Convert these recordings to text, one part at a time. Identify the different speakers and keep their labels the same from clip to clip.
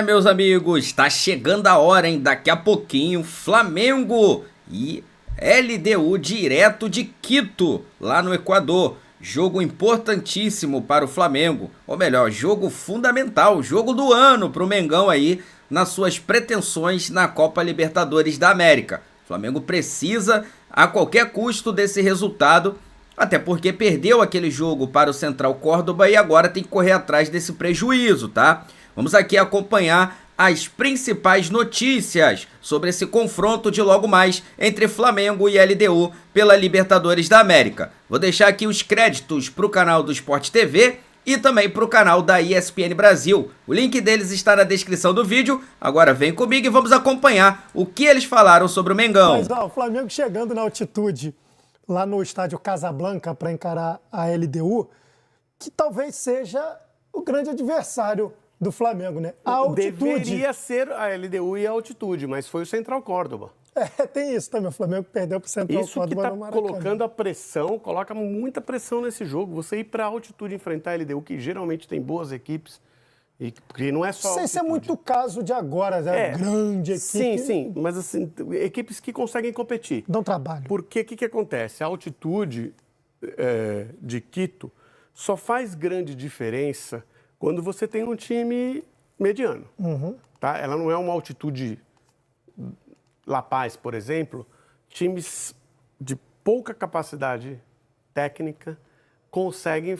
Speaker 1: Meus amigos, está chegando a hora, hein? Daqui a pouquinho, Flamengo e LDU direto de Quito, lá no Equador. Jogo importantíssimo para o Flamengo, ou melhor, jogo fundamental, jogo do ano para o Mengão aí, nas suas pretensões na Copa Libertadores da América. O Flamengo precisa, a qualquer custo, desse resultado, até porque perdeu aquele jogo para o Central Córdoba e agora tem que correr atrás desse prejuízo, tá? Vamos aqui acompanhar as principais notícias sobre esse confronto de logo mais entre Flamengo e LDU pela Libertadores da América. Vou deixar aqui os créditos para o canal do Sport TV e também para o canal da ESPN Brasil. O link deles está na descrição do vídeo. Agora vem comigo e vamos acompanhar o que eles falaram sobre o Mengão.
Speaker 2: Mas ó, o Flamengo chegando na altitude lá no estádio Casablanca para encarar a LDU, que talvez seja o grande adversário do Flamengo, né? A altitude.
Speaker 3: Deveria ser a LDU e a altitude, mas foi o Central Córdoba.
Speaker 2: Tem isso também. O Flamengo perdeu para o Central Córdoba no Maracanã.
Speaker 3: Isso que está colocando a pressão, coloca muita pressão nesse jogo. Você ir para a altitude enfrentar a LDU, que geralmente tem boas equipes, e porque não é só.
Speaker 2: Não sei se é muito caso de agora, né? Grande equipe.
Speaker 3: Sim, mas assim, equipes que conseguem competir.
Speaker 2: Dão trabalho.
Speaker 3: Porque o que acontece? A altitude de Quito só faz grande diferença quando você tem um time mediano. Tá? Ela não é uma altitude. La Paz, por exemplo, times de pouca capacidade técnica conseguem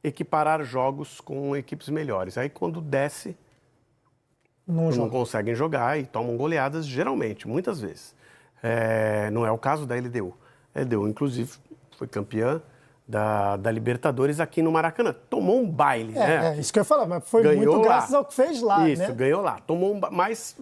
Speaker 3: equiparar jogos com equipes melhores. Aí quando desce, não conseguem jogar e tomam goleadas, geralmente, muitas vezes. Não é o caso da LDU. A LDU, inclusive, foi campeã da Libertadores aqui no Maracanã. Tomou um baile, né?
Speaker 2: Isso que eu ia falar, mas foi
Speaker 3: ganhou
Speaker 2: muito
Speaker 3: lá.
Speaker 2: graças ao que fez lá,
Speaker 3: Isso,
Speaker 2: né?
Speaker 3: ganhou lá. Tomou mas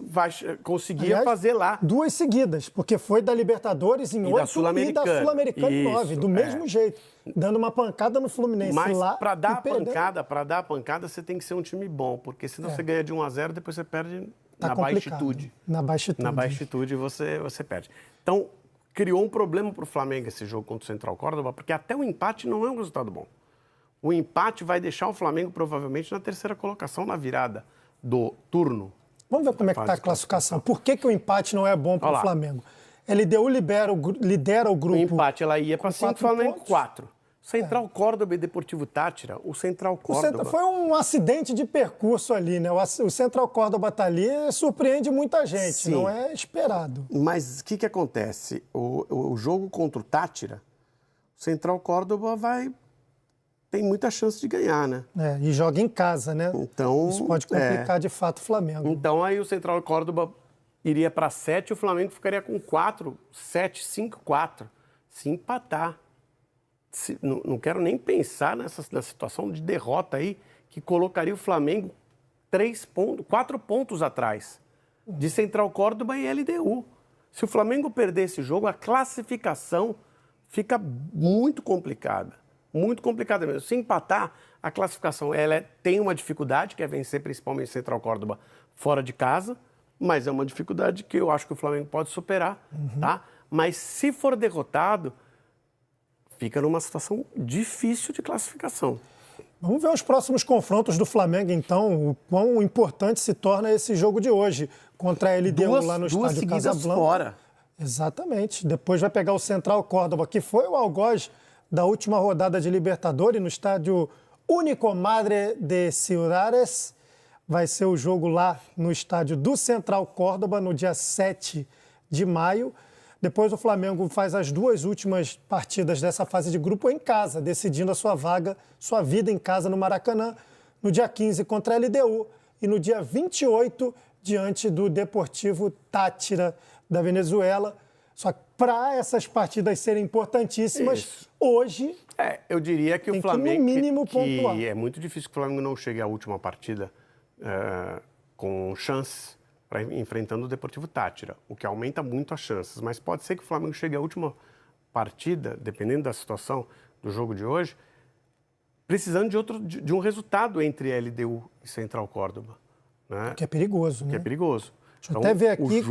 Speaker 3: conseguia
Speaker 2: Aliás,
Speaker 3: fazer lá.
Speaker 2: 2 seguidas, porque foi da Libertadores em 8
Speaker 3: da Sul-Americana.
Speaker 2: E da Sul-Americana em 9,
Speaker 3: Isso,
Speaker 2: do mesmo jeito. Dando uma pancada no Fluminense
Speaker 3: Mas
Speaker 2: lá.
Speaker 3: para dar a pancada, você tem que ser um time bom, porque senão você ganha de 1-0, depois você perde na baixitude.
Speaker 2: Na baixitude.
Speaker 3: Na baixitude você perde. Então, criou um problema para o Flamengo esse jogo contra o Central Córdoba, porque até o empate não é um resultado bom. O empate vai deixar o Flamengo provavelmente na terceira colocação na virada do turno.
Speaker 2: Vamos ver como é que está a classificação. Por que o empate não é bom para o Flamengo? LDU lidera o grupo.
Speaker 3: O empate ela ia para 5, o Flamengo 4. Central Córdoba e Deportivo Táchira, o Central Córdoba...
Speaker 2: Foi um acidente de percurso ali, né? O Central Córdoba está ali e surpreende muita gente,
Speaker 3: Sim.
Speaker 2: não é esperado.
Speaker 3: Mas o que acontece? O jogo contra o Táchira, o Central Córdoba tem muita chance de ganhar, né?
Speaker 2: E joga em casa, né?
Speaker 3: Então,
Speaker 2: isso pode complicar de fato o Flamengo.
Speaker 3: Então aí o Central Córdoba iria para 7 e o Flamengo ficaria com 4, 7, 5, 4. Se empatar. Não quero nem pensar na situação de derrota aí, que colocaria o Flamengo 4 pontos atrás de Central Córdoba e LDU. Se o Flamengo perder esse jogo, a classificação fica muito complicada. Muito complicada mesmo. Se empatar, a classificação tem uma dificuldade, que é vencer principalmente Central Córdoba fora de casa, mas é uma dificuldade que eu acho que o Flamengo pode superar, tá? Mas se for derrotado, fica numa situação difícil de classificação.
Speaker 2: Vamos ver os próximos confrontos do Flamengo, então, o quão importante se torna esse jogo de hoje contra a LDU lá no estádio Casablanca.
Speaker 3: Fora.
Speaker 2: Exatamente. Depois vai pegar o Central Córdoba, que foi o algoz da última rodada de Libertadores no estádio Único Madre de Ciudades. Vai ser o jogo lá no estádio do Central Córdoba no dia 7 de maio. Depois o Flamengo faz as 2 últimas partidas dessa fase de grupo em casa, decidindo a sua vaga, sua vida em casa no Maracanã, no dia 15 contra a LDU e no dia 28 diante do Deportivo Táchira da Venezuela. Só que para essas partidas serem importantíssimas, hoje
Speaker 3: eu diria que o Flamengo,
Speaker 2: que, no mínimo, pontuar.
Speaker 3: É muito difícil que o Flamengo não chegue à última partida com chance enfrentando o Deportivo Táchira, o que aumenta muito as chances. Mas pode ser que o Flamengo chegue à última partida, dependendo da situação do jogo de hoje, precisando de um resultado entre LDU e Central Córdoba. Né?
Speaker 2: Que é perigoso, né?
Speaker 3: Que é perigoso.
Speaker 2: Deixa eu até ver aqui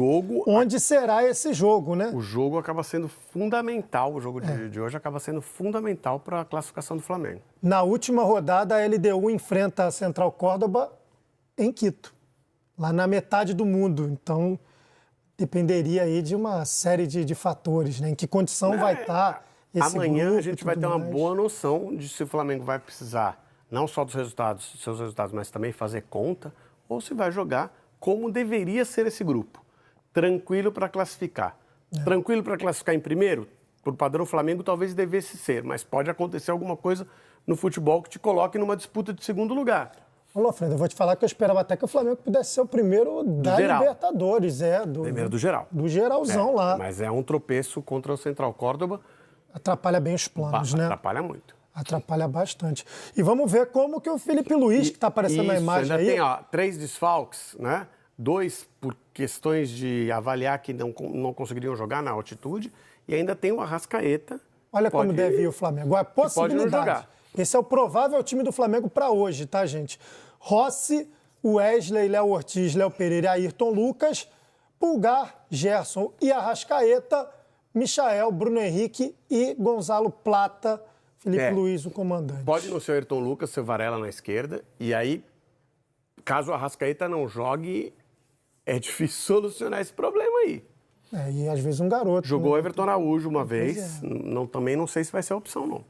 Speaker 2: onde será esse jogo, né?
Speaker 3: O jogo acaba sendo fundamental, o jogo de hoje acaba sendo fundamental para a classificação do Flamengo.
Speaker 2: Na última rodada, a LDU enfrenta a Central Córdoba em Quito. lá na metade do mundo. Então, dependeria aí de uma série de fatores, né? Em que condição vai estar esse
Speaker 3: Amanhã
Speaker 2: grupo
Speaker 3: a gente
Speaker 2: e
Speaker 3: vai
Speaker 2: tudo
Speaker 3: ter uma
Speaker 2: mais.
Speaker 3: boa noção de se o Flamengo vai precisar não só dos resultados, seus resultados, mas também fazer conta, ou se vai jogar como deveria ser esse grupo. Tranquilo para classificar. Tranquilo para classificar em primeiro? Por padrão Flamengo talvez devesse ser, mas pode acontecer alguma coisa no futebol que te coloque numa disputa de segundo lugar.
Speaker 2: Ô, Lofredo, eu vou te falar que eu esperava até que o Flamengo pudesse ser o primeiro da
Speaker 3: geral.
Speaker 2: Libertadores,
Speaker 3: Primeiro do geral.
Speaker 2: Do geralzão lá.
Speaker 3: Mas é um tropeço contra o Central Córdoba.
Speaker 2: Atrapalha bem os planos, né?
Speaker 3: Atrapalha muito.
Speaker 2: Atrapalha bastante. E vamos ver como que o Felipe Luiz, que está aparecendo na imagem
Speaker 3: ainda
Speaker 2: aí...
Speaker 3: tem, 3 desfalques, né? 2 por questões de avaliar que não conseguiriam jogar na altitude. E ainda tem o Arrascaeta.
Speaker 2: Olha como deve ir o Flamengo. A possibilidade.
Speaker 3: Pode não jogar.
Speaker 2: Esse é o provável time do Flamengo para hoje, tá, gente? Rossi, Wesley, Léo Ortiz, Léo Pereira e Ayrton Lucas, Pulgar, Gerson e Arrascaeta, Michael, Bruno Henrique e Gonzalo Plata, Felipe Luiz, o comandante.
Speaker 3: Pode não ser o Ayrton Lucas, ser o Varela na esquerda. E aí, caso o Arrascaeta não jogue, é difícil solucionar esse problema aí.
Speaker 2: E às vezes um garoto.
Speaker 3: Jogou
Speaker 2: né?
Speaker 3: Everton Araújo uma vez. Também não sei se vai ser a opção, não.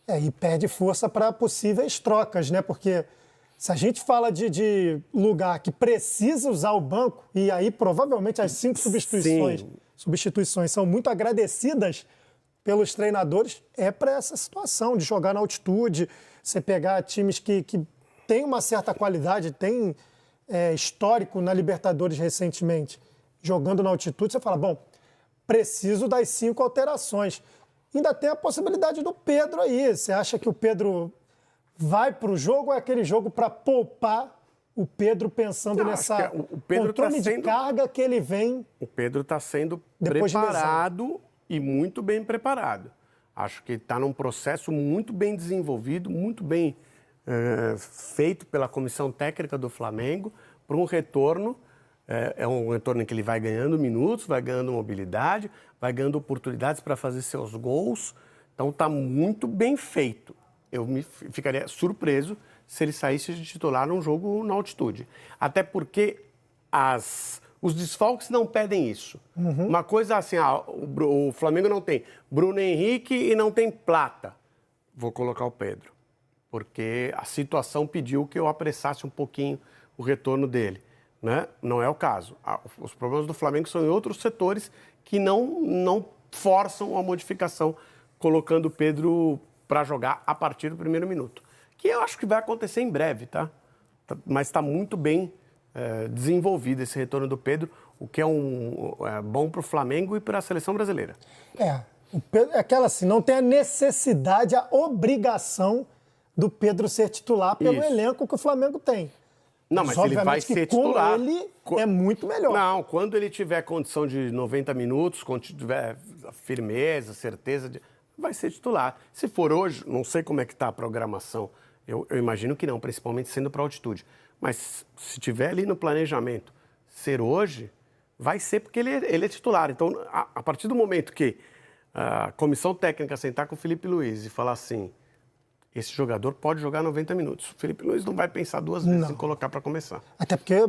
Speaker 2: E perde força para possíveis trocas, né? Porque se a gente fala de lugar que precisa usar o banco, e aí provavelmente as 5 substituições são muito agradecidas pelos treinadores, é para essa situação de jogar na altitude, você pegar times que têm uma certa qualidade, tem histórico na Libertadores recentemente, jogando na altitude, você fala, bom, preciso das 5 alterações. Ainda tem a possibilidade do Pedro aí. Você acha que o Pedro vai para o jogo ou é aquele jogo para poupar o Pedro pensando nessa
Speaker 3: o Pedro
Speaker 2: controle de carga que ele vem?
Speaker 3: O Pedro está sendo
Speaker 2: Depois de
Speaker 3: preparado e muito bem preparado. Acho que está num processo muito bem desenvolvido, muito bem feito pela comissão técnica do Flamengo para um retorno. É um retorno em que ele vai ganhando minutos, vai ganhando mobilidade, vai ganhando oportunidades para fazer seus gols. Então está muito bem feito. Eu ficaria surpreso se ele saísse de titular num jogo na altitude. Até porque os desfalques não pedem isso. Uma coisa assim, o Flamengo não tem Bruno Henrique e não tem Plata. Vou colocar o Pedro. Porque a situação pediu que eu apressasse um pouquinho o retorno dele. Né? Não é o caso. Os problemas do Flamengo são em outros setores que não forçam a modificação, colocando o Pedro para jogar a partir do primeiro minuto. Que eu acho que vai acontecer em breve, tá? Mas está muito bem desenvolvido esse retorno do Pedro, o que é bom para o Flamengo e para a seleção brasileira.
Speaker 2: O Pedro, é aquela assim, não tem a necessidade, a obrigação do Pedro ser titular pelo elenco que o Flamengo tem.
Speaker 3: Não, mas ele vai ser titular.
Speaker 2: Com ele é muito melhor.
Speaker 3: Não, quando ele tiver condição de 90 minutos, quando tiver firmeza, certeza, vai ser titular. Se for hoje, não sei como é que está a programação. Eu imagino que não, principalmente sendo para altitude. Mas se tiver ali no planejamento ser hoje, vai ser porque ele é titular. Então, a partir do momento que a comissão técnica sentar com o Felipe Luiz e falar assim, esse jogador pode jogar 90 minutos. O Felipe Luiz não vai pensar 2 vezes em colocar para começar.
Speaker 2: Até porque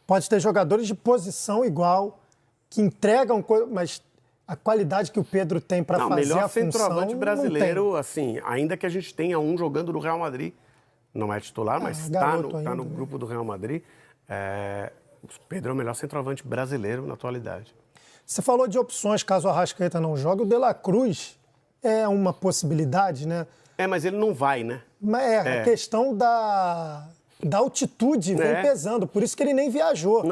Speaker 2: pode ter jogadores de posição igual, que entregam coisa, mas a qualidade que o Pedro tem para fazer a função...
Speaker 3: Melhor centroavante brasileiro, assim, ainda que a gente tenha um jogando no Real Madrid, não é titular, mas está no grupo do Real Madrid. O Pedro é o melhor centroavante brasileiro na atualidade.
Speaker 2: Você falou de opções caso o Arrascaeta não jogue. O De La Cruz é uma possibilidade, né?
Speaker 3: Mas ele não vai, né?
Speaker 2: A questão da altitude vem pesando, por isso que ele nem viajou.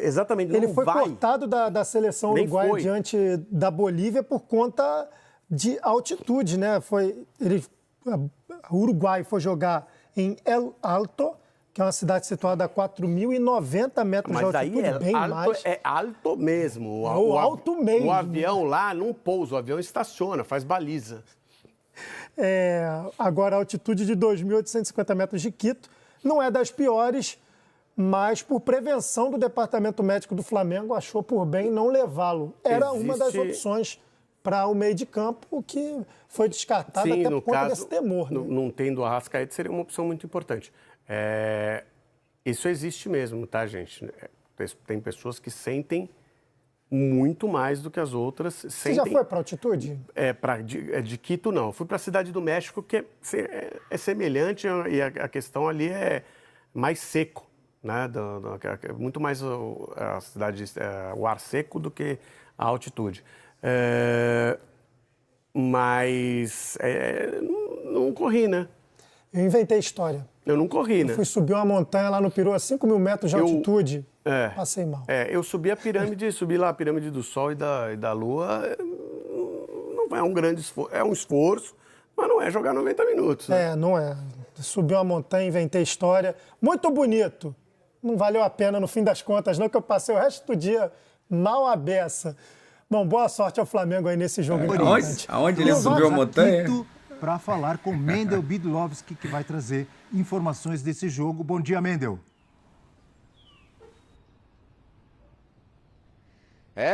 Speaker 3: Exatamente,
Speaker 2: ele foi cortado da seleção uruguaia diante da Bolívia por conta de altitude, né? O Uruguai foi jogar em El Alto, que é uma cidade situada a 4.090 metros de altitude,
Speaker 3: é alto mesmo.
Speaker 2: Alto mesmo.
Speaker 3: O avião lá não pousa, o avião estaciona, faz baliza.
Speaker 2: Agora, a altitude de 2.850 metros de Quito não é das piores, mas por prevenção do Departamento Médico do Flamengo, achou por bem não levá-lo. Era uma das opções para o meio de campo, que foi descartada até por conta desse temor.
Speaker 3: Não tendo o Arrascaeta, seria uma opção muito importante. Isso existe mesmo, tá, gente? Tem pessoas que sentem muito mais do que as outras.
Speaker 2: Você já foi para altitude?
Speaker 3: De Quito, não. Eu fui para a Cidade do México, que é semelhante, e a questão ali é mais seco, né? Muito mais a cidade, o ar seco do que a altitude. Mas não corri, né?
Speaker 2: Eu inventei história.
Speaker 3: Eu não corri, né?
Speaker 2: Fui subir uma montanha lá no Peru a 5.000 metros de altitude. Passei mal.
Speaker 3: Eu subi a pirâmide, subi lá a pirâmide do Sol e da Lua. Não é um grande esforço, é um esforço, mas não é jogar 90 minutos. Né?
Speaker 2: Não é. Subi uma montanha, inventei história. Muito bonito. Não valeu a pena no fim das contas, não, que eu passei o resto do dia mal à beça. Bom, boa sorte ao Flamengo aí nesse jogo importante.
Speaker 1: Aonde ele subiu a montanha?
Speaker 4: Para falar com Mendel Bidlovski, que vai trazer informações desse jogo. Bom dia, Mendel.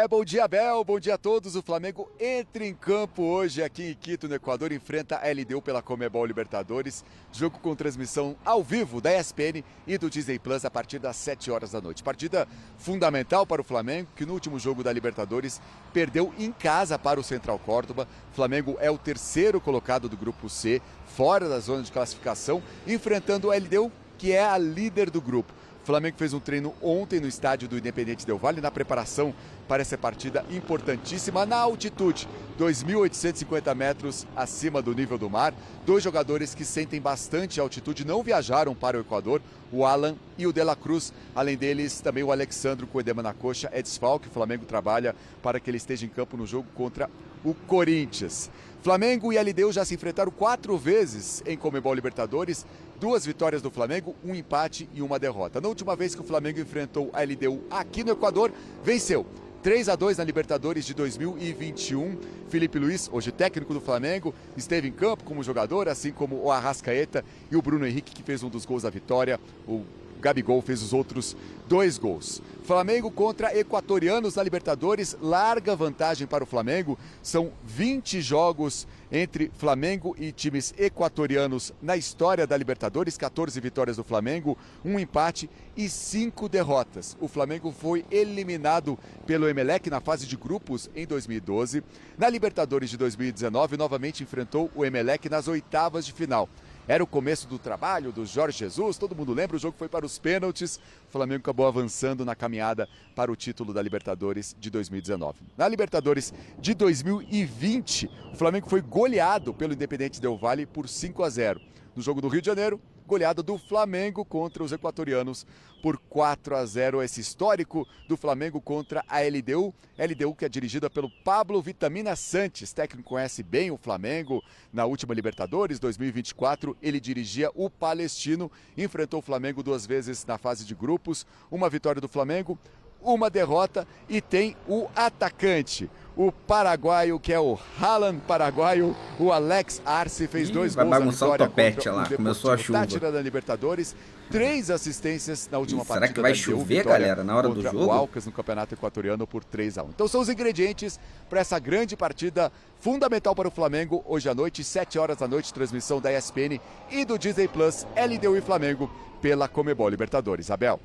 Speaker 5: Bom dia, Abel, bom dia a todos. O Flamengo entra em campo hoje aqui em Quito, no Equador, enfrenta a LDU pela Conmebol Libertadores. Jogo com transmissão ao vivo da ESPN e do Disney Plus a partir das 7 horas da noite. Partida fundamental para o Flamengo, que no último jogo da Libertadores perdeu em casa para o Central Córdoba. O Flamengo é o terceiro colocado do Grupo C, fora da zona de classificação, enfrentando a LDU, que é a líder do grupo. O Flamengo fez um treino ontem no estádio do Independente Del Valle, na preparação para essa partida importantíssima na altitude, 2.850 metros acima do nível do mar. Dois jogadores que sentem bastante altitude não viajaram para o Equador, o Alan e o De La Cruz. Além deles, também o Alexandro com edema na coxa é desfalque. O Flamengo trabalha para que ele esteja em campo no jogo contra o Corinthians. Flamengo e LDU já se enfrentaram 4 vezes em Conmebol Libertadores, 2 vitórias do Flamengo, 1 empate e 1 derrota. Na última vez que o Flamengo enfrentou a LDU aqui no Equador, venceu 3-2 na Libertadores de 2021. Felipe Luiz, hoje técnico do Flamengo, esteve em campo como jogador, assim como o Arrascaeta e o Bruno Henrique, que fez um dos gols da vitória. O Gabigol fez os outros 2 gols. Flamengo contra equatorianos na Libertadores, larga vantagem para o Flamengo. São 20 jogos entre Flamengo e times equatorianos na história da Libertadores, 14 vitórias do Flamengo, 1 empate e 5 derrotas. O Flamengo foi eliminado pelo Emelec na fase de grupos em 2012. Na Libertadores de 2019, novamente enfrentou o Emelec nas oitavas de final. Era o começo do trabalho do Jorge Jesus, todo mundo lembra, o jogo foi para os pênaltis. O Flamengo acabou avançando na caminhada para o título da Libertadores de 2019. Na Libertadores de 2020, o Flamengo foi goleado pelo Independente Del Valle por 5-0. No jogo do Rio de Janeiro, goleada do Flamengo contra os equatorianos por 4-0. Esse histórico do Flamengo contra a LDU. LDU que é dirigida pelo Pablo Vitamina Sanches, técnico conhece bem o Flamengo. Na última Libertadores, 2024, ele dirigia o Palestino, enfrentou o Flamengo 2 vezes na fase de grupos, 1 vitória do Flamengo, 1 derrota, e tem o atacante, o paraguaio, que é o Haaland paraguaio, o Alex Arce, fez 2 gols
Speaker 1: na
Speaker 5: vitória
Speaker 1: o topete lá, começou a chuva.
Speaker 5: Tátira da Libertadores, 3 assistências na última partida.
Speaker 1: Será que vai chover, galera, na hora do jogo?
Speaker 5: O Alcas no Campeonato Equatoriano por 3-1. Então são os ingredientes para essa grande partida fundamental para o Flamengo hoje à noite, 7 horas da noite, transmissão da ESPN e do Disney Plus, LDU e Flamengo pela Conmebol Libertadores. Abel.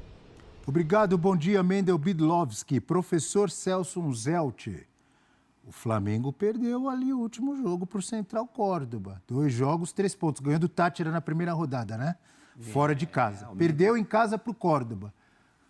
Speaker 4: Obrigado, bom dia, Mendel Bidlovski. Professor Celso Zelt. O Flamengo perdeu ali o último jogo para o Central Córdoba. 2 jogos, 3 pontos. Ganhando o Tátira na primeira rodada, né? Fora de casa. Perdeu em casa para o Córdoba.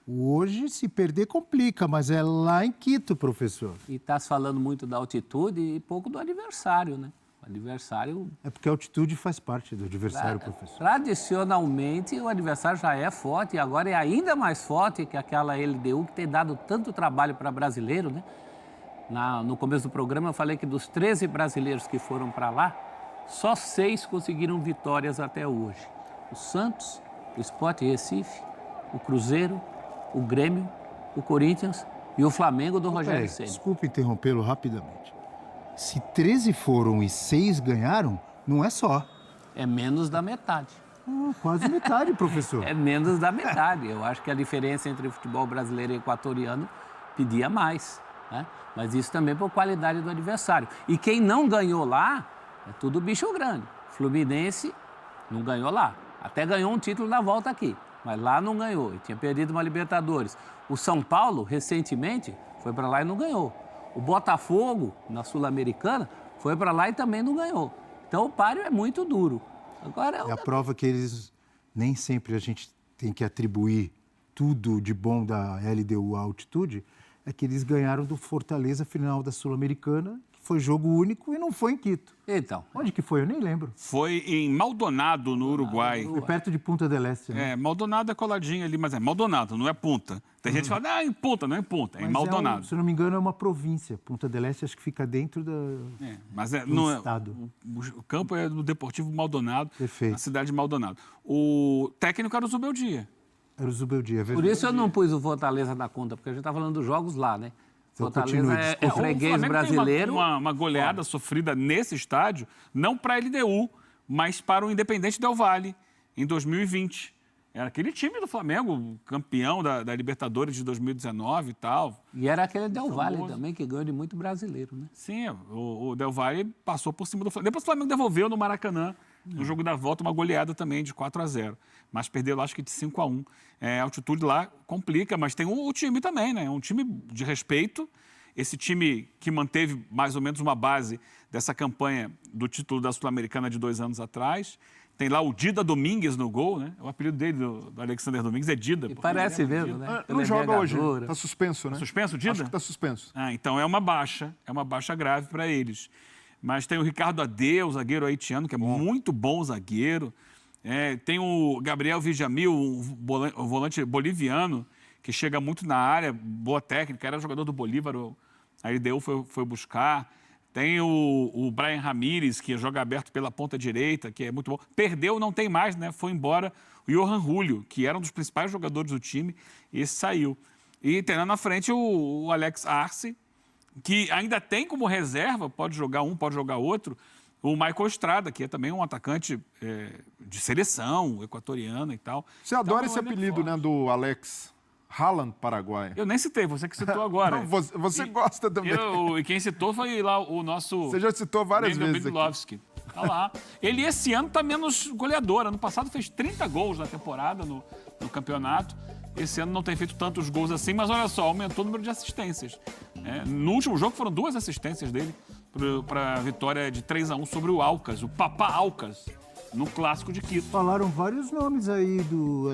Speaker 4: Hoje, se perder, complica, mas é lá em Quito, professor.
Speaker 6: E está se falando muito da altitude e pouco do adversário, né? O adversário...
Speaker 4: É porque a altitude faz parte do adversário, professor.
Speaker 6: Tradicionalmente, o adversário já é forte e agora é ainda mais forte que aquela LDU que tem dado tanto trabalho para brasileiro, né? No começo do programa eu falei que dos 13 brasileiros que foram para lá, só 6 conseguiram vitórias até hoje. O Santos, o Sport Recife, o Cruzeiro, o Grêmio, o Corinthians e o Flamengo do Rogério Ceni.
Speaker 4: Desculpe interrompê-lo rapidamente. Se 13 foram e 6 ganharam, não é só.
Speaker 6: É menos da metade.
Speaker 4: Quase metade, professor.
Speaker 6: É menos da metade. Eu acho que a diferença entre o futebol brasileiro e equatoriano pedia mais, né? Mas isso também por qualidade do adversário. E quem não ganhou lá, é tudo bicho grande. Fluminense não ganhou lá. Até ganhou um título na volta aqui. mas lá não ganhou. E tinha perdido uma Libertadores. O São Paulo, recentemente, foi para lá e não ganhou. O Botafogo, na Sul-Americana, foi para lá e também não ganhou. Então o páreo é muito duro. Agora
Speaker 4: É a prova que eles nem sempre a gente tem que atribuir tudo de bom da LDU à altitude, é que eles ganharam do Fortaleza final da Sul-Americana, que foi jogo único e não foi em Quito.
Speaker 6: Então.
Speaker 4: Onde que foi? Eu nem lembro.
Speaker 7: Foi em Maldonado, no Uruguai.
Speaker 4: Foi perto de Punta del Este, né?
Speaker 7: Maldonado é coladinho ali, mas é Maldonado, não é Punta. Tem gente que fala, em Punta, não é em Punta, é em Maldonado.
Speaker 4: Se eu não me engano, é uma província. Punta del Este acho que fica dentro do
Speaker 7: não
Speaker 4: estado.
Speaker 7: O campo é do Deportivo Maldonado,
Speaker 4: Perfeito.
Speaker 7: na cidade de Maldonado. O técnico era o Zubeldia.
Speaker 4: Era o Zubeldia, é verdade.
Speaker 6: Por isso eu não pus o Fortaleza na conta, porque a gente está falando dos jogos lá, né?
Speaker 4: Então,
Speaker 6: Fortaleza
Speaker 4: continue,
Speaker 6: é
Speaker 4: desculpa.
Speaker 6: freguês
Speaker 7: O Flamengo
Speaker 6: brasileiro.
Speaker 7: tem uma goleada sofrida nesse estádio, não para a LDU, mas para o Independente Del Valle, em 2020. Era aquele time do Flamengo, campeão da Libertadores de 2019 e tal.
Speaker 6: E era aquele Del Valle também, que ganhou de muito brasileiro, né?
Speaker 7: Sim, o Del Valle passou por cima do Flamengo. Depois o Flamengo devolveu no Maracanã, no jogo da volta, uma goleada também de 4-0. Mas perdeu, acho que de 5-1. A altitude lá complica, mas tem o time também, né? É um time de respeito. Esse time que manteve mais ou menos uma base dessa campanha do título da Sul-Americana de 2 anos atrás. Tem lá o Dida Domingues no gol, né? O apelido dele, do Alexander Domingues, é Dida.
Speaker 6: E parece mesmo, né?
Speaker 8: Não joga hoje, tá suspenso, né?
Speaker 7: Suspenso, Dida?
Speaker 8: Acho que tá suspenso.
Speaker 7: Então é uma baixa grave para eles. Mas tem o Ricardo Adeus, zagueiro haitiano, que é muito bom zagueiro. Tem o Gabriel Villamil, o volante boliviano, que chega muito na área, boa técnica, era jogador do Bolívar, a LDU foi buscar. Tem o Brian Ramírez, que joga aberto pela ponta direita, que é muito bom. Perdeu, não tem mais, né? Foi embora o Johan Julio, que era um dos principais jogadores do time, e esse saiu. E tem lá na frente o Alex Arce, que ainda tem como reserva, pode jogar um, pode jogar outro, o Michael Estrada, que é também um atacante de seleção, equatoriana e tal.
Speaker 8: Você adora
Speaker 7: Então,
Speaker 8: esse apelido, né, do Alex Haaland, Paraguai.
Speaker 7: Eu nem citei, você que citou agora.
Speaker 8: Não, você gosta também.
Speaker 7: E quem citou foi lá o nosso...
Speaker 8: Você já citou várias vezes
Speaker 7: aqui. Tá lá. Ele esse ano tá menos goleador. Ano passado fez 30 gols na temporada no campeonato. Esse ano não tem feito tantos gols assim, mas olha só, aumentou o número de assistências. No último jogo foram 2 assistências dele para a vitória de 3-1 sobre o Alcas, o Papá Alcas, no Clássico de Quito.
Speaker 4: Falaram vários nomes aí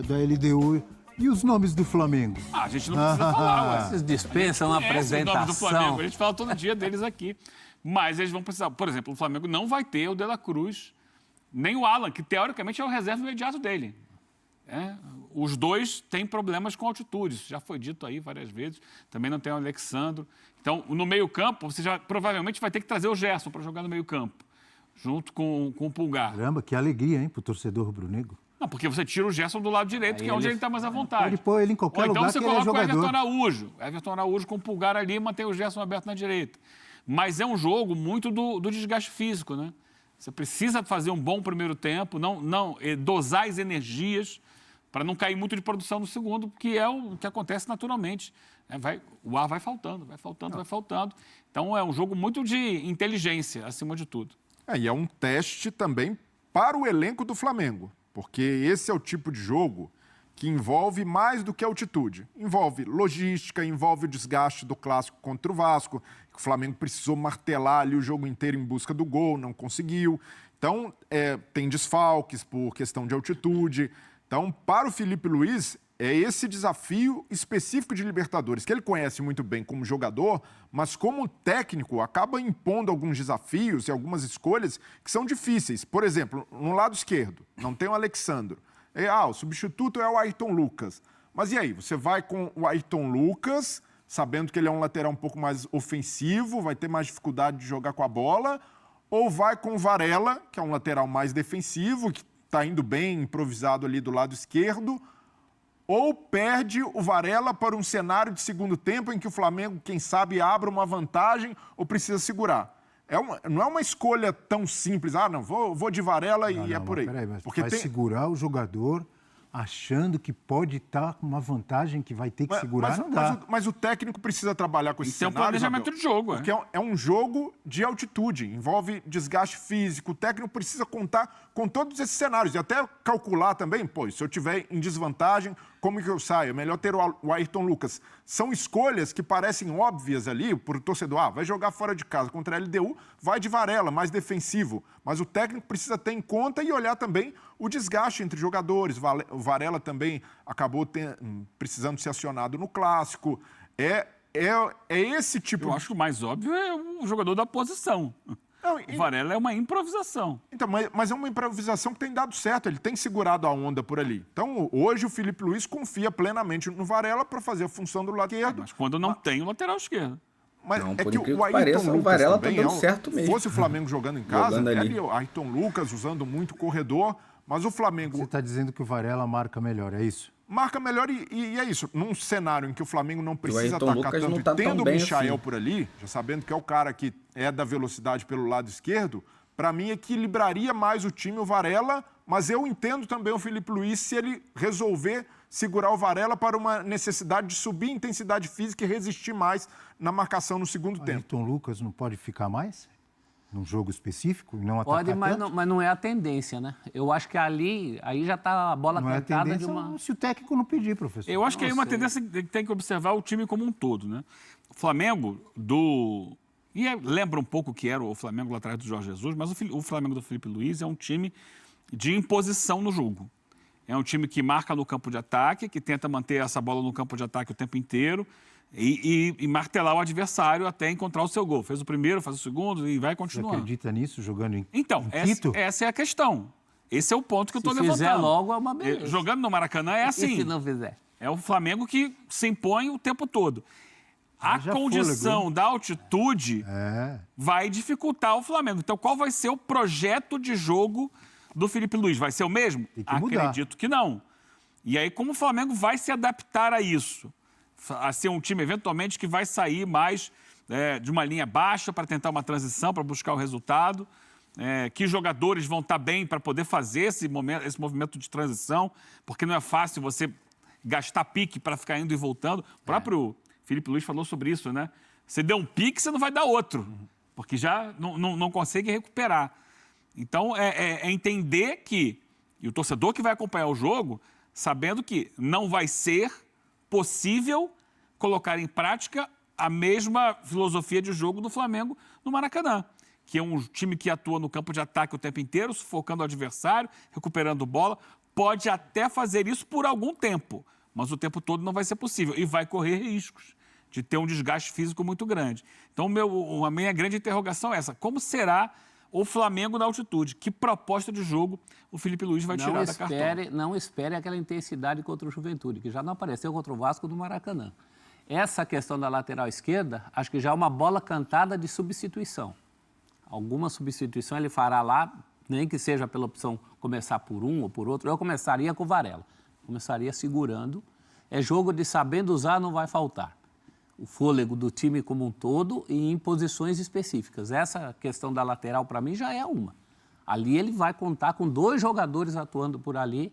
Speaker 4: da LDU. E os nomes do Flamengo?
Speaker 7: A gente não precisa falar, ué.
Speaker 6: Vocês dispensam a apresentação.
Speaker 7: O nome do Flamengo, a gente fala todo dia deles aqui. Mas eles vão precisar. Por exemplo, o Flamengo não vai ter o De La Cruz, nem o Alan, que teoricamente é o reserva imediato dele. Os dois têm problemas com altitude, isso já foi dito aí várias vezes. Também não tem o Alexandro. Então, no meio-campo, você já provavelmente vai ter que trazer o Gerson para jogar no meio-campo, junto com o Pulgar.
Speaker 4: Caramba, que alegria, hein, pro torcedor rubro-negro.
Speaker 7: Não, porque você tira o Gerson do lado direito, que é onde ele está mais à vontade.
Speaker 4: Pode pôr ele em qualquer lugar que ele é jogador.
Speaker 7: Então você coloca o Everton Araújo. Everton Araújo com o Pulgar ali e mantém o Gerson aberto na direita. Mas é um jogo muito do desgaste físico, né? Você precisa fazer um bom primeiro tempo, dosar as energias para não cair muito de produção no segundo, que é o que acontece naturalmente. O ar vai faltando. Então é um jogo muito de inteligência, acima de tudo.
Speaker 8: E é um teste também para o elenco do Flamengo. Porque esse é o tipo de jogo que envolve mais do que altitude. Envolve logística, envolve o desgaste do clássico contra o Vasco, que o Flamengo precisou martelar ali o jogo inteiro em busca do gol, não conseguiu. Então, tem desfalques por questão de altitude. Então, para o Felipe Luiz, é esse desafio específico de Libertadores, que ele conhece muito bem como jogador, mas como técnico acaba impondo alguns desafios e algumas escolhas que são difíceis. Por exemplo, no lado esquerdo, não tem o Alexandro. O substituto é o Ayrton Lucas. Mas e aí? Você vai com o Ayrton Lucas, sabendo que ele é um lateral um pouco mais ofensivo, vai ter mais dificuldade de jogar com a bola, ou vai com o Varela, que é um lateral mais defensivo, que está indo bem improvisado ali do lado esquerdo, ou perde o Varela para um cenário de segundo tempo em que o Flamengo, quem sabe, abra uma vantagem ou precisa segurar. Não é uma escolha tão simples. Vou de Varela e é por aí.
Speaker 4: Peraí, mas porque vai segurar o jogador achando que pode estar com uma vantagem que vai ter que segurar, não dá.
Speaker 8: Mas o técnico precisa trabalhar com esse cenário.
Speaker 7: Tem um planejamento de jogo.
Speaker 8: Porque é um jogo de altitude, envolve desgaste físico. O técnico precisa contar com todos esses cenários. E até calcular também, se eu tiver em desvantagem, como que eu saio? É melhor ter o Ayrton Lucas. São escolhas que parecem óbvias ali para o torcedor. Vai jogar fora de casa contra a LDU, vai de Varela, mais defensivo. Mas o técnico precisa ter em conta e olhar também o desgaste entre jogadores. O Varela também acabou precisando ser acionado no Clássico. É esse tipo...
Speaker 7: Eu acho que o mais óbvio é o jogador da posição. Não, o Varela é uma improvisação.
Speaker 8: Então, mas é uma improvisação que tem dado certo, ele tem segurado a onda por ali. Então, hoje o Felipe Luiz confia plenamente no Varela para fazer a função do lado esquerdo.
Speaker 7: Mas quando não tem o lateral esquerdo.
Speaker 8: Mas
Speaker 1: não,
Speaker 8: é
Speaker 1: por
Speaker 8: que
Speaker 1: incrível
Speaker 8: o
Speaker 1: que pareça,
Speaker 8: Ayrton
Speaker 1: o Varela
Speaker 8: Lucas
Speaker 1: tá dando certo mesmo.
Speaker 8: Fosse o Flamengo jogando em casa,
Speaker 1: Jogando ali.
Speaker 8: ali o Ayrton Lucas usando muito corredor, mas o Flamengo...
Speaker 4: Você está dizendo que o Varela marca melhor, é isso?
Speaker 8: Marca melhor e é isso. Num cenário em que o Flamengo não precisa
Speaker 1: Ayrton
Speaker 8: atacar
Speaker 1: Lucas
Speaker 8: tanto
Speaker 1: não tá
Speaker 8: e tendo
Speaker 1: tão
Speaker 8: o
Speaker 1: bem
Speaker 8: Michael
Speaker 1: assim.
Speaker 8: por ali, já sabendo que é o cara que é da velocidade pelo lado esquerdo, para mim equilibraria mais o time o Varela, mas eu entendo também o Felipe Luiz se ele resolver segurar o Varela para uma necessidade de subir intensidade física e resistir mais na marcação no segundo tempo.
Speaker 4: Ayrton Lucas não pode ficar mais? Num jogo específico? Não atacar
Speaker 6: Pode,
Speaker 4: tanto?
Speaker 6: mas não é a tendência, né? Eu acho que aí já está a bola
Speaker 4: Não é a
Speaker 6: cantada
Speaker 4: tendência
Speaker 6: de uma...
Speaker 4: se o técnico não pedir, professor.
Speaker 7: Eu acho que aí uma
Speaker 6: sei.
Speaker 7: tendência que tem que observar o time como um todo, né? O Flamengo lembra um pouco que era o Flamengo lá atrás do Jorge Jesus, mas o Flamengo do Felipe Luiz é um time de imposição no jogo. É um time que marca no campo de ataque, que tenta manter essa bola no campo de ataque o tempo inteiro e martelar o adversário até encontrar o seu gol. Fez o primeiro, faz o segundo e vai
Speaker 4: Você
Speaker 7: continuando.
Speaker 4: acredita nisso, jogando em
Speaker 7: Então,
Speaker 4: Quito?
Speaker 7: essa é a questão. Esse é o ponto que eu estou
Speaker 6: Se
Speaker 7: levantando.
Speaker 6: fizer logo, é uma beleza.
Speaker 7: Jogando no Maracanã é
Speaker 6: E
Speaker 7: assim.
Speaker 6: se não fizer?
Speaker 7: É o Flamengo que se impõe o tempo todo. A
Speaker 4: Haja
Speaker 7: condição
Speaker 4: fôlego.
Speaker 7: da altitude vai dificultar o Flamengo. Então, qual vai ser o projeto de jogo do Felipe Luiz? Vai ser o mesmo?
Speaker 4: Tem que mudar.
Speaker 7: Acredito que não. E aí, como o Flamengo vai se adaptar a isso? A ser um time, eventualmente, que vai sair mais de uma linha baixa para tentar uma transição, para buscar o resultado. Que jogadores vão estar bem para poder fazer esse movimento de transição, porque não é fácil você gastar pique para ficar indo e voltando. O próprio Felipe Luiz falou sobre isso, né? Você deu um pique, você não vai dar outro, porque já não consegue recuperar. Então, é entender que, e o torcedor que vai acompanhar o jogo, sabendo que não vai ser possível colocar em prática a mesma filosofia de jogo do Flamengo no Maracanã, que é um time que atua no campo de ataque o tempo inteiro, sufocando o adversário, recuperando bola. Pode até fazer isso por algum tempo, mas o tempo todo não vai ser possível e vai correr riscos de ter um desgaste físico muito grande. Então, a minha grande interrogação é essa. Como será o Flamengo na altitude? Que proposta de jogo o Felipe Luiz vai tirar da cartola?
Speaker 6: Não espere aquela intensidade contra o Juventude, que já não apareceu contra o Vasco do Maracanã. Essa questão da lateral esquerda, acho que já é uma bola cantada de substituição. Alguma substituição ele fará lá, nem que seja pela opção começar por um ou por outro. Eu começaria com o Varela. Começaria segurando. É jogo de sabendo usar, não vai faltar. O fôlego do time como um todo e em posições específicas. Essa questão da lateral, para mim, já é uma. Ali ele vai contar com 2 jogadores atuando por ali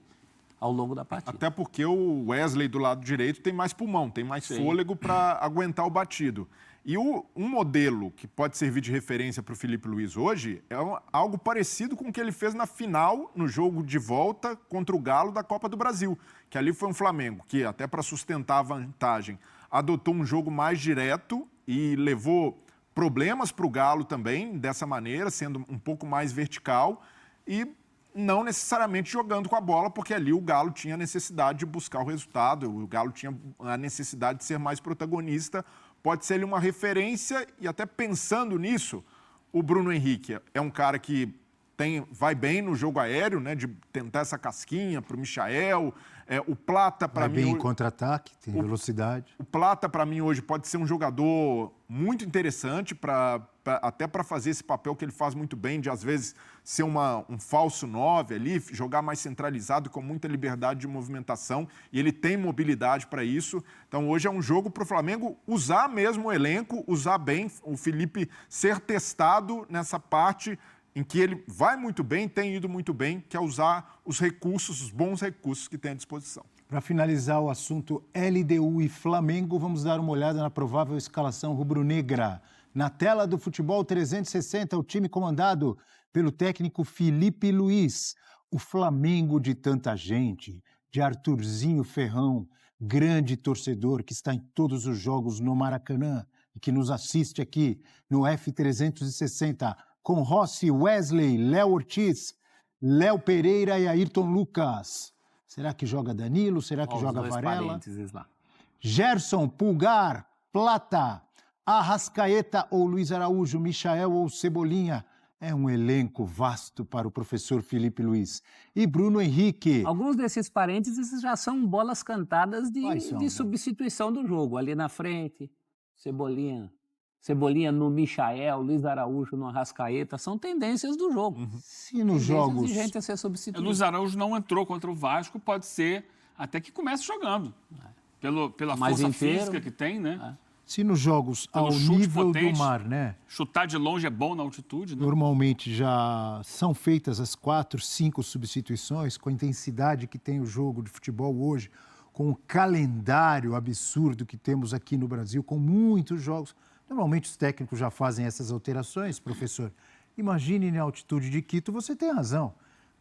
Speaker 6: ao longo da partida.
Speaker 8: Até porque o Wesley do lado direito tem mais pulmão, tem mais fôlego para aguentar o batido. E um modelo que pode servir de referência para o Felipe Luiz hoje é algo parecido com o que ele fez na final, no jogo de volta contra o Galo da Copa do Brasil, que ali foi um Flamengo que, até para sustentar a vantagem, adotou um jogo mais direto e levou problemas para o Galo também, dessa maneira, sendo um pouco mais vertical e não necessariamente jogando com a bola, porque ali o Galo tinha a necessidade de buscar o resultado, o Galo tinha a necessidade de ser mais protagonista. Pode ser ele uma referência e até pensando nisso, o Bruno Henrique é um cara que vai bem no jogo aéreo, né, de tentar essa casquinha para o Michael. O Plata, para mim...
Speaker 4: Vai bem em contra-ataque, tem velocidade.
Speaker 8: O Plata, para mim, hoje pode ser um jogador muito interessante até para fazer esse papel que ele faz muito bem, de às vezes ser um falso 9 ali, jogar mais centralizado, com muita liberdade de movimentação, e ele tem mobilidade para isso. Então, hoje é um jogo para o Flamengo usar mesmo o elenco, usar bem, o Felipe ser testado nessa parte em que ele vai muito bem, tem ido muito bem, que é usar os bons recursos que tem à disposição.
Speaker 4: Para finalizar o assunto LDU e Flamengo, vamos dar uma olhada na provável escalação rubro-negra. Na tela do Futebol 360, o time comandado pelo técnico Felipe Luiz. O Flamengo de tanta gente, de Arthurzinho Ferrão, grande torcedor que está em todos os jogos no Maracanã e que nos assiste aqui no F360 com Rossi, Wesley, Léo Ortiz, Léo Pereira e Ayrton Lucas. Será que joga Danilo? Será que joga Varela?
Speaker 6: Lá.
Speaker 4: Gerson, Pulgar, Plata, Arrascaeta ou Luiz Araújo, Michael ou Cebolinha. É um elenco vasto para o professor Felipe Luiz. E Bruno Henrique.
Speaker 6: Alguns desses parênteses já são bolas cantadas de substituição do jogo. Ali na frente, Cebolinha no Michael, Luiz Araújo no Arrascaeta. São tendências do jogo.
Speaker 4: Se nos jogos...
Speaker 6: de gente a ser substituído.
Speaker 7: Luiz Araújo não entrou contra o Vasco, pode ser até que comece jogando. Pela força física que tem, né?
Speaker 4: Se nos jogos ao nível do mar, né?
Speaker 7: Chutar de longe é bom na altitude, né?
Speaker 4: Normalmente já são feitas as 4, 5 substituições, com a intensidade que tem o jogo de futebol hoje, com o calendário absurdo que temos aqui no Brasil, com muitos jogos. Normalmente os técnicos já fazem essas alterações, professor. Imagine na altitude de Quito, você tem razão.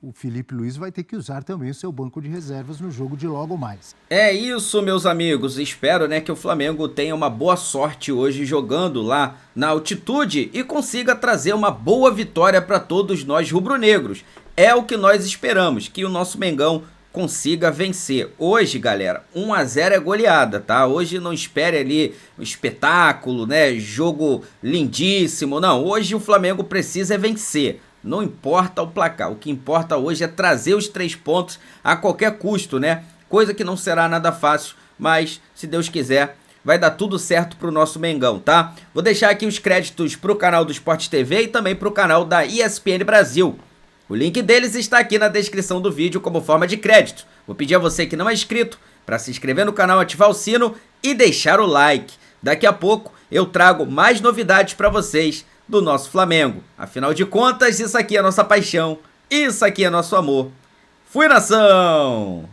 Speaker 4: O Felipe Luiz vai ter que usar também o seu banco de reservas no jogo de logo mais.
Speaker 1: É isso, meus amigos. Espero, que o Flamengo tenha uma boa sorte hoje jogando lá na altitude e consiga trazer uma boa vitória para todos nós rubro-negros. É o que nós esperamos, que o nosso Mengão consiga vencer. Hoje, galera, 1-0 é goleada, tá? Hoje não espere ali um espetáculo, jogo lindíssimo. Não, hoje o Flamengo precisa vencer. Não importa o placar, o que importa hoje é trazer os 3 pontos a qualquer custo, Coisa que não será nada fácil, mas se Deus quiser, vai dar tudo certo pro nosso Mengão, tá? Vou deixar aqui os créditos pro canal do Sport TV e também pro canal da ESPN Brasil. O link deles está aqui na descrição do vídeo como forma de crédito. Vou pedir a você que não é inscrito para se inscrever no canal, ativar o sino e deixar o like. Daqui a pouco eu trago mais novidades para vocês do nosso Flamengo. Afinal de contas, isso aqui é nossa paixão, isso aqui é nosso amor. Fui, nação!